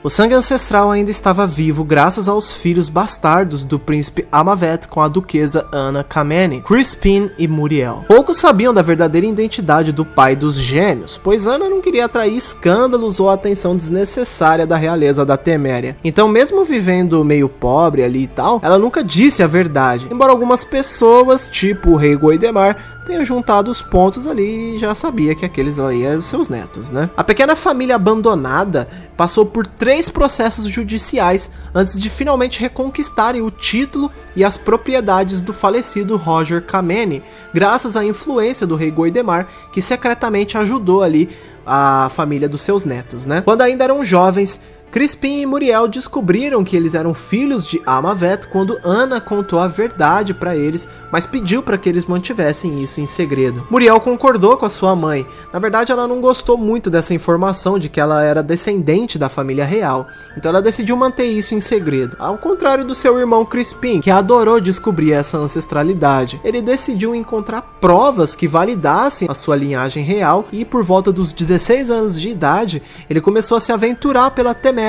O sangue ancestral ainda estava vivo graças aos filhos bastardos do príncipe Amavet com a duquesa Anna Kameni, Crispin e Muriel. Poucos sabiam da verdadeira identidade do pai dos gêmeos, pois Anna não queria atrair escândalos ou atenção desnecessária da realeza da Teméria. Então, mesmo vivendo meio pobre ali e tal, ela nunca disse a verdade, embora algumas pessoas, tipo o rei Goidemar, tenha juntado os pontos ali e já sabia que aqueles ali eram seus netos, né? A pequena família abandonada passou por 3 processos judiciais antes de finalmente reconquistarem o título e as propriedades do falecido Roger Kameni, graças à influência do rei Goidemar, que secretamente ajudou ali a família dos seus netos, né? Quando ainda eram jovens, Crispin e Muriel descobriram que eles eram filhos de Amavet quando Anna contou a verdade para eles, mas pediu para que eles mantivessem isso em segredo. Muriel concordou com a sua mãe. Na verdade, ela não gostou muito dessa informação de que ela era descendente da família real, então ela decidiu manter isso em segredo. Ao contrário do seu irmão Crispin, que adorou descobrir essa ancestralidade, ele decidiu encontrar provas que validassem a sua linhagem real e, por volta dos 16 anos de idade, ele começou a se aventurar pela Teméria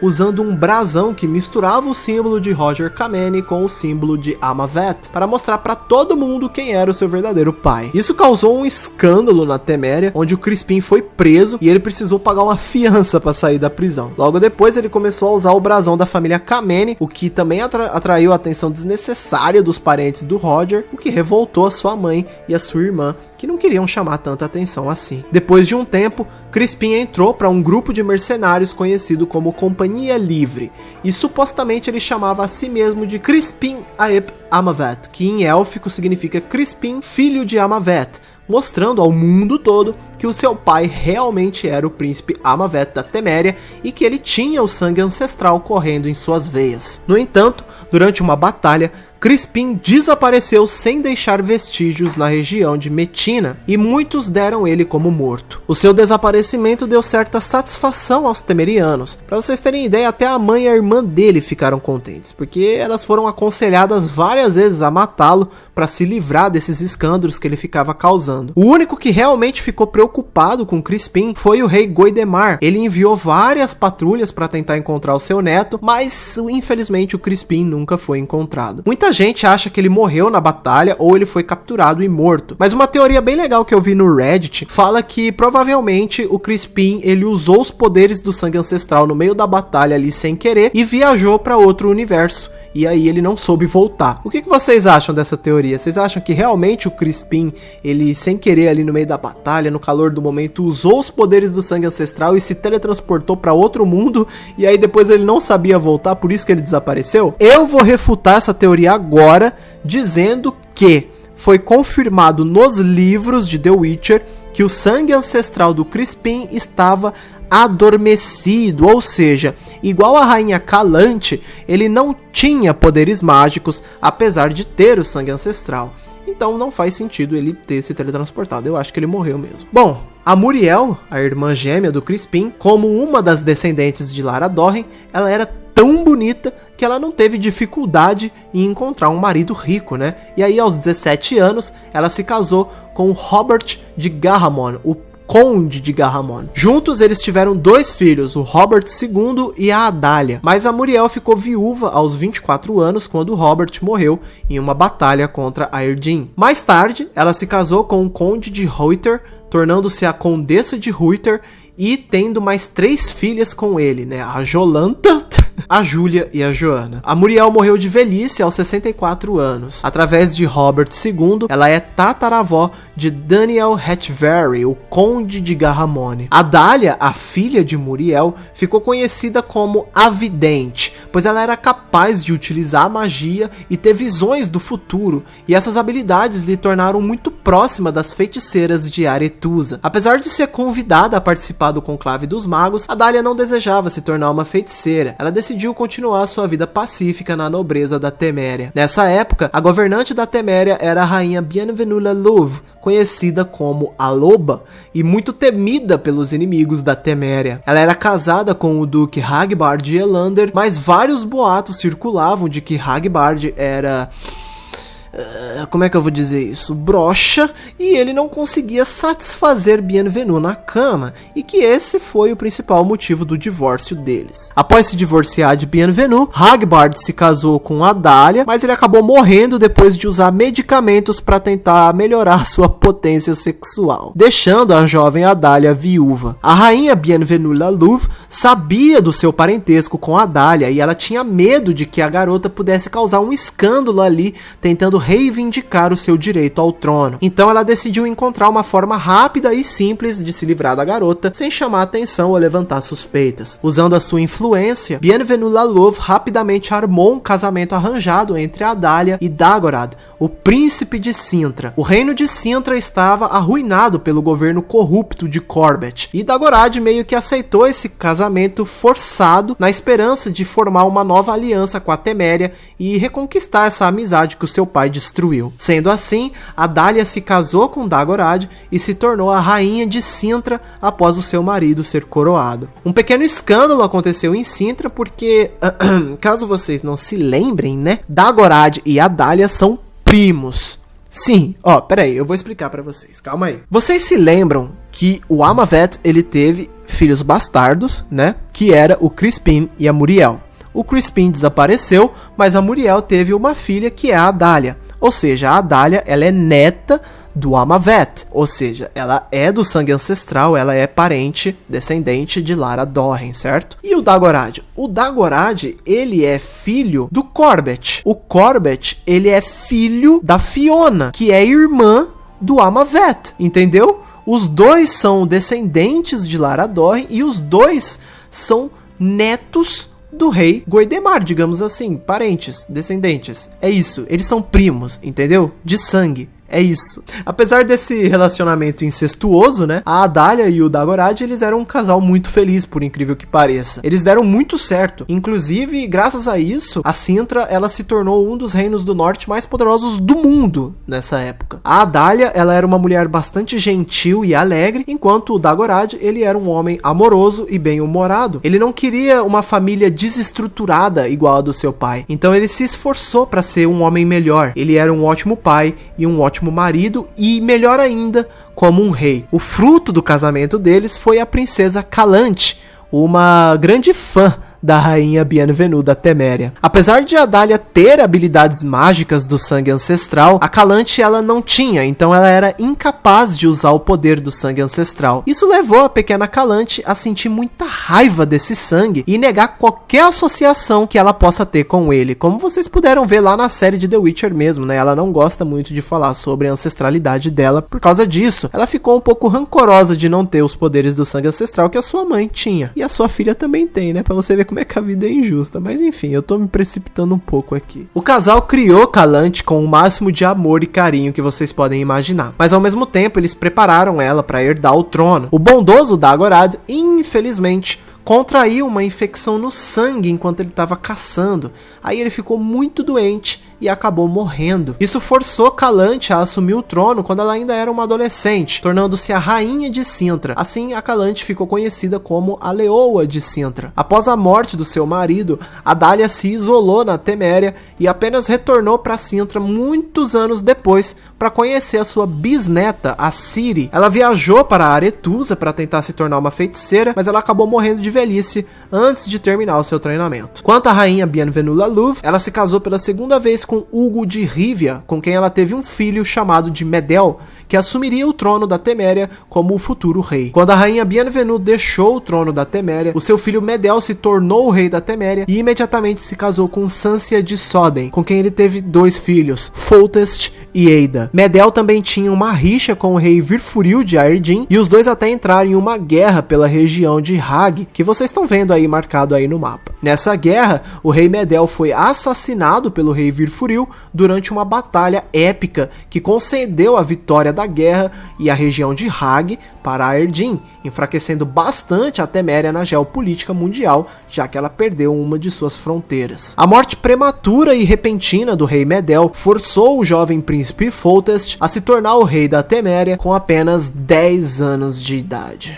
usando um brasão que misturava o símbolo de Roger Kameni com o símbolo de Amavet, para mostrar para todo mundo quem era o seu verdadeiro pai. Isso causou um escândalo na Teméria, onde o Crispin foi preso e ele precisou pagar uma fiança para sair da prisão. Logo depois ele começou a usar o brasão da família Kameni, o que também atraiu a atenção desnecessária dos parentes do Roger, o que revoltou a sua mãe e a sua irmã, que não queriam chamar tanta atenção assim. Depois de um tempo, Crispin entrou para um grupo de mercenários conhecido como Companhia Livre, e supostamente ele chamava a si mesmo de Crispin Aep Amavet, que em élfico significa Crispin, filho de Amavet, mostrando ao mundo todo que o seu pai realmente era o príncipe Amavet da Teméria e que ele tinha o sangue ancestral correndo em suas veias. No entanto, durante uma batalha, Crispin desapareceu sem deixar vestígios na região de Metina e muitos deram ele como morto. O seu desaparecimento deu certa satisfação aos temerianos. Para vocês terem ideia, até a mãe e a irmã dele ficaram contentes, porque elas foram aconselhadas várias vezes a matá-lo para se livrar desses escândalos que ele ficava causando. O único que realmente ficou preocupado com Crispin foi o rei Goidemar. Ele enviou várias patrulhas para tentar encontrar o seu neto, mas infelizmente o Crispin nunca foi encontrado. Muita gente acha que ele morreu na batalha ou ele foi capturado e morto, mas uma teoria bem legal que eu vi no Reddit fala que provavelmente o Crispin ele usou os poderes do sangue ancestral no meio da batalha ali sem querer e viajou para outro universo. E aí ele não soube voltar. O que vocês acham dessa teoria? Vocês acham que realmente o Crispin, ele sem querer ali no meio da batalha, no calor do momento, usou os poderes do sangue ancestral e se teletransportou para outro mundo e aí depois ele não sabia voltar, por isso que ele desapareceu? Eu vou refutar essa teoria agora, dizendo que foi confirmado nos livros de The Witcher que o sangue ancestral do Crispin estava adormecido, ou seja, igual a rainha Calante, ele não tinha poderes mágicos, apesar de ter o sangue ancestral. Então não faz sentido ele ter se teletransportado, eu acho que ele morreu mesmo. Bom, a Muriel, a irmã gêmea do Crispin, como uma das descendentes de Lara Dorren, ela era tão bonita que ela não teve dificuldade em encontrar um marido rico, né? E aí aos 17 anos, ela se casou com Robert de Garramon, o Conde de Garramon. Juntos eles tiveram 2 filhos, o Robert II e a Adália, mas a Muriel ficou viúva aos 24 anos quando Robert morreu em uma batalha contra Aerdin. Mais tarde, ela se casou com o Conde de Ruyter, tornando-se a Condessa de Ruyter e tendo mais 3 filhas com ele, né? A Jolanta, a Júlia e a Joana. A Muriel morreu de velhice aos 64 anos. Através de Robert II, ela é tataravó de Daniel Hatchbury, o Conde de Garramone. A Dália, a filha de Muriel, ficou conhecida como a Vidente, pois ela era capaz de utilizar a magia e ter visões do futuro, e essas habilidades lhe tornaram muito próxima das feiticeiras de Aretusa. Apesar de ser convidada a participar do conclave dos magos, a Dália não desejava se tornar uma feiticeira. Ela decidiu continuar sua vida pacífica na nobreza da Teméria. Nessa época, a governante da Teméria era a rainha Bienvenula Louve, conhecida como a Loba, e muito temida pelos inimigos da Teméria. Ela era casada com o duque Hagbard de Elander, mas vários boatos circulavam de que Hagbard era como é que eu vou dizer isso? Broxa, e ele não conseguia satisfazer Bienvenu na cama, e que esse foi o principal motivo do divórcio deles. Após se divorciar de Bienvenu, Hagbard se casou com Adalia, mas ele acabou morrendo depois de usar medicamentos para tentar melhorar sua potência sexual, deixando a jovem Adalia viúva. A rainha Bienvenu La Louve sabia do seu parentesco com Adalia e ela tinha medo de que a garota pudesse causar um escândalo ali, tentando reivindicar o seu direito ao trono. Então ela decidiu encontrar uma forma rápida e simples de se livrar da garota, sem chamar atenção ou levantar suspeitas. Usando a sua influência, Bienvenu La Louve rapidamente armou um casamento arranjado entre Adalia e Dagorad, o príncipe de Cintra. O reino de Cintra estava arruinado pelo governo corrupto de Corbett, e Dagorad meio que aceitou esse casamento forçado na esperança de formar uma nova aliança com a Teméria e reconquistar essa amizade que o seu pai destruiu. Sendo assim, Adalia se casou com Dagorad e se tornou a rainha de Cintra após o seu marido ser coroado. Um pequeno escândalo aconteceu em Cintra porque, caso vocês não se lembrem, né, Dagorad e Adalia são primos. Sim, peraí, eu vou explicar pra vocês, calma aí. Vocês se lembram que o Amavet, ele teve filhos bastardos, né, que era o Crispin e a Muriel. O Crispin desapareceu, mas a Muriel teve uma filha que é a Adalia. Ou seja, a Adalia, ela é neta do Amavet, ou seja, ela é do sangue ancestral, ela é parente, descendente de Lara Dorren, certo? E o Dagorad? O Dagorad, ele é filho do Corbett. O Corbett, ele é filho da Fiona, que é irmã do Amavet, entendeu? Os dois são descendentes de Lara Dorren e os dois são netos do rei Goidemar, digamos assim, parentes, descendentes. É isso, eles são primos, entendeu? De sangue. É isso. Apesar desse relacionamento incestuoso, né? A Adalia e o Dagorad, eles eram um casal muito feliz, por incrível que pareça. Eles deram muito certo. Inclusive, graças a isso, a Cintra, ela se tornou um dos reinos do norte mais poderosos do mundo nessa época. A Adalia, ela era uma mulher bastante gentil e alegre, enquanto o Dagorad, ele era um homem amoroso e bem-humorado. Ele não queria uma família desestruturada igual a do seu pai. Então ele se esforçou para ser um homem melhor. Ele era um ótimo pai e um ótimo marido e, melhor ainda, como um rei. O fruto do casamento deles foi a princesa Calante, uma grande fã da rainha Bienvenu da Teméria. Apesar de Adalia ter habilidades mágicas do sangue ancestral, a Calante ela não tinha, então ela era incapaz de usar o poder do sangue ancestral. Isso levou a pequena Calante a sentir muita raiva desse sangue e negar qualquer associação que ela possa ter com ele, como vocês puderam ver lá na série de The Witcher mesmo, né? Ela não gosta muito de falar sobre a ancestralidade dela por causa disso. Ela ficou um pouco rancorosa de não ter os poderes do sangue ancestral que a sua mãe tinha. E a sua filha também tem, né? Pra você ver como é que a vida é injusta, mas enfim, eu tô me precipitando um pouco aqui. O casal criou Calante com o máximo de amor e carinho que vocês podem imaginar, mas ao mesmo tempo eles prepararam ela para herdar o trono. O bondoso Dagorad, infelizmente, contraiu uma infecção no sangue enquanto ele estava caçando. Aí ele ficou muito doente e acabou morrendo. Isso forçou Calante a assumir o trono quando ela ainda era uma adolescente, tornando-se a rainha de Cintra. Assim, a Calante ficou conhecida como a Leoa de Cintra. Após a morte do seu marido, Adalia se isolou na Teméria e apenas retornou para Cintra muitos anos depois para conhecer a sua bisneta, a Ciri. Ela viajou para Aretusa para tentar se tornar uma feiticeira, mas ela acabou morrendo de velhice antes de terminar o seu treinamento. Quanto à rainha Bienvenu La Louve, ela se casou pela segunda vez com Hugo de Rivia, com quem ela teve um filho chamado de Medel, que assumiria o trono da Teméria como o futuro rei. Quando a rainha Bienvenu deixou o trono da Teméria, o seu filho Medel se tornou o rei da Teméria e imediatamente se casou com Sancia de Soden, com quem ele teve 2 filhos, Foltest e Eida. Medel também tinha uma rixa com o rei Virfuril de Aerdin, e os dois até entraram em uma guerra pela região de Hag, que vocês estão vendo aí marcado aí no mapa. Nessa guerra, o rei Medel foi assassinado pelo rei Virfuril durante uma batalha épica que concedeu a vitória da guerra e a região de Hag para Aerdin, enfraquecendo bastante a Teméria na geopolítica mundial, já que ela perdeu uma de suas fronteiras. A morte prematura e repentina do rei Medel forçou o jovem príncipe Foltest a se tornar o rei da Teméria com apenas 10 anos de idade.